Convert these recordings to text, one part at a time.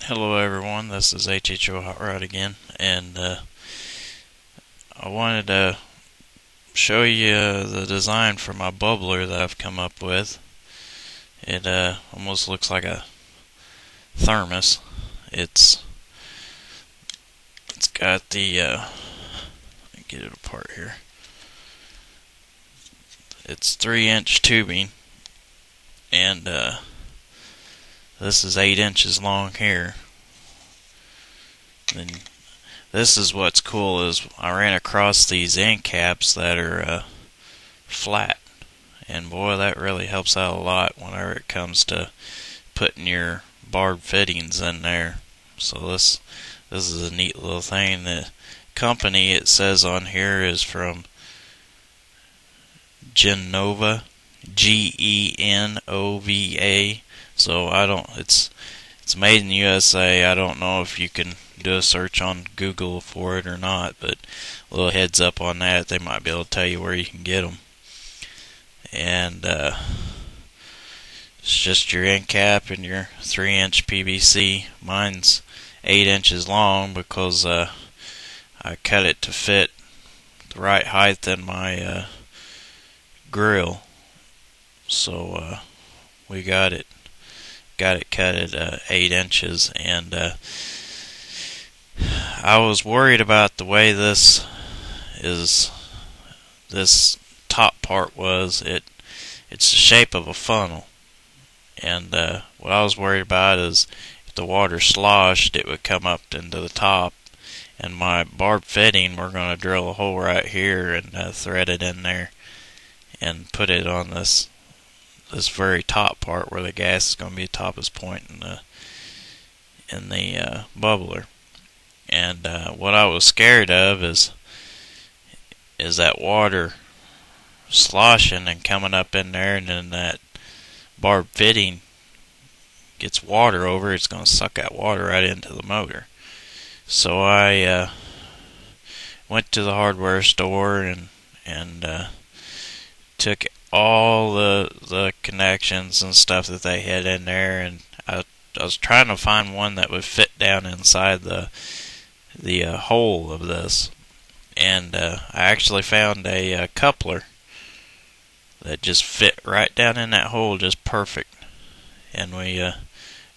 Hello everyone, this is HHO Hot Rod again, and I wanted to show you the design for my bubbler that I've come up with. It almost looks like a thermos. It's got the let me get it apart here. It's 3-inch tubing, and this is 8 inches long here. And this is what's cool is I ran across these end caps that are flat, and boy, that really helps out a lot whenever it comes to putting your barb fittings in there. So this is a neat little thing. The company, it says on here, is from Genova, Genova. So it's made in the USA. I don't know if you can do a search on Google for it or not, but a little heads up on that, they might be able to tell you where you can get them. And it's just your end cap and your 3-inch PVC. Mine's 8 inches long because I cut it to fit the right height in my grill. So we got it cut at 8 inches, and I was worried about the way this top part was. It's the shape of a funnel, and what I was worried about is if the water sloshed, it would come up into the top. And my barb fitting, we're going to drill a hole right here and thread it in there and put it on this very top part where the gas is going to be the toppest point in the bubbler. And what I was scared of is that water sloshing and coming up in there, and then that barb fitting gets water over, it's going to suck that water right into the motor. So I went to the hardware store and took all the connections and stuff that they had in there, and I was trying to find one that would fit down inside the hole of this, and I actually found a coupler that just fit right down in that hole, just perfect. And we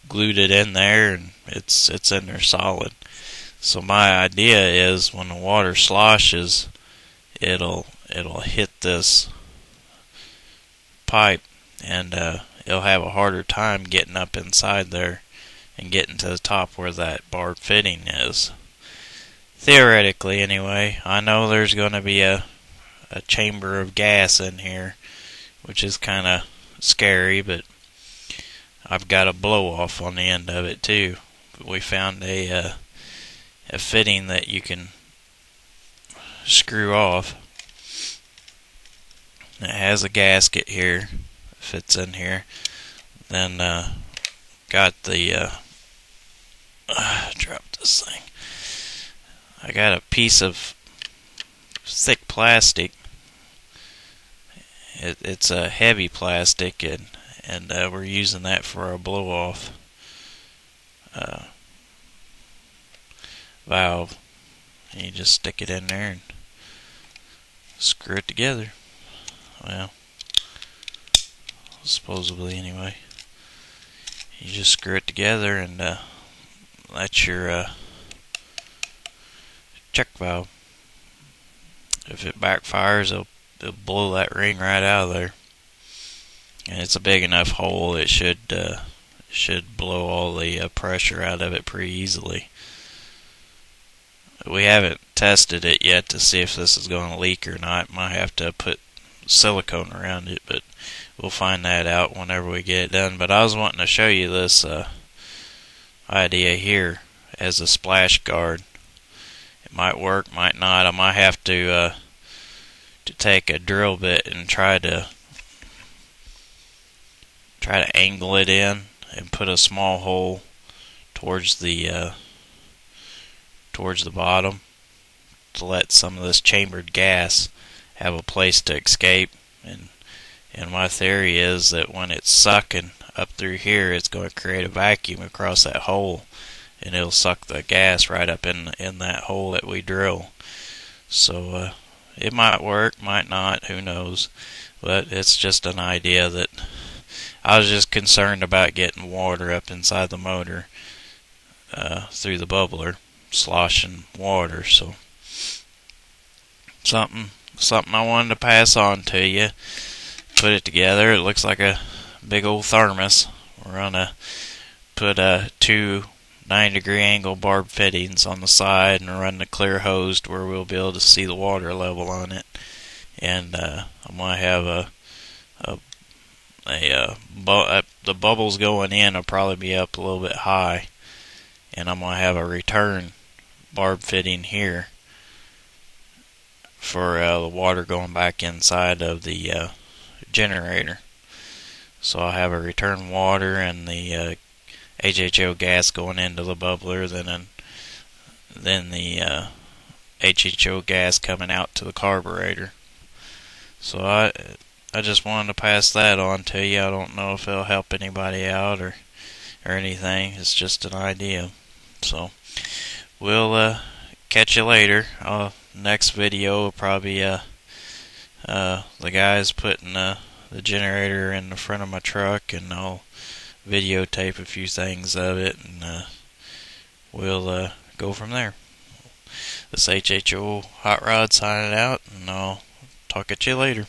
glued it in there, and it's in there solid. So my idea is when the water sloshes, it'll hit this pipe, and it'll have a harder time getting up inside there and getting to the top where that barb fitting is. Theoretically, anyway. I know there's going to be a chamber of gas in here, which is kind of scary, but I've got a blow off on the end of it too. We found a fitting that you can screw off. It has a gasket here, fits in here. Then got the drop this thing. I got a piece of thick plastic. It's a heavy plastic, and we're using that for our blow off valve. And you just stick it in there and screw it together. Well, supposedly anyway. You just screw it together, and that's your check valve. If it backfires, it'll blow that ring right out of there. And it's a big enough hole, it should blow all the pressure out of it pretty easily. We haven't tested it yet to see if this is going to leak or not. Might have to put silicone around it, but we'll find that out whenever we get it done. But I was wanting to show you this idea here as a splash guard. It might work, might not. I might have to take a drill bit and try to angle it in and put a small hole towards the bottom to let some of this chambered gas have a place to escape. And my theory is that when it's sucking up through here, it's going to create a vacuum across that hole, and it'll suck the gas right up in that hole that we drill. So it might work, might not, who knows. But it's just an idea that I was just concerned about getting water up inside the motor through the bubbler, sloshing water. So something I wanted to pass on to you. Put it together. It looks like a big old thermos. We're gonna put two 9-degree angle barb fittings on the side and run the clear hose to where we'll be able to see the water level on it. And I'm gonna have the bubbles going in will probably be up a little bit high, and I'm gonna have a return barb fitting here for the water going back inside of the generator. So I'll have a return water and the HHO gas going into the bubbler, then the HHO gas coming out to the carburetor. So I just wanted to pass that on to you. I don't know if it'll help anybody out or anything. It's just an idea. So we'll catch you later. Next video will probably the guys putting the generator in the front of my truck, and I'll videotape a few things of it, and we'll go from there. This HHO Hot Rod signing out, and I'll talk at you later.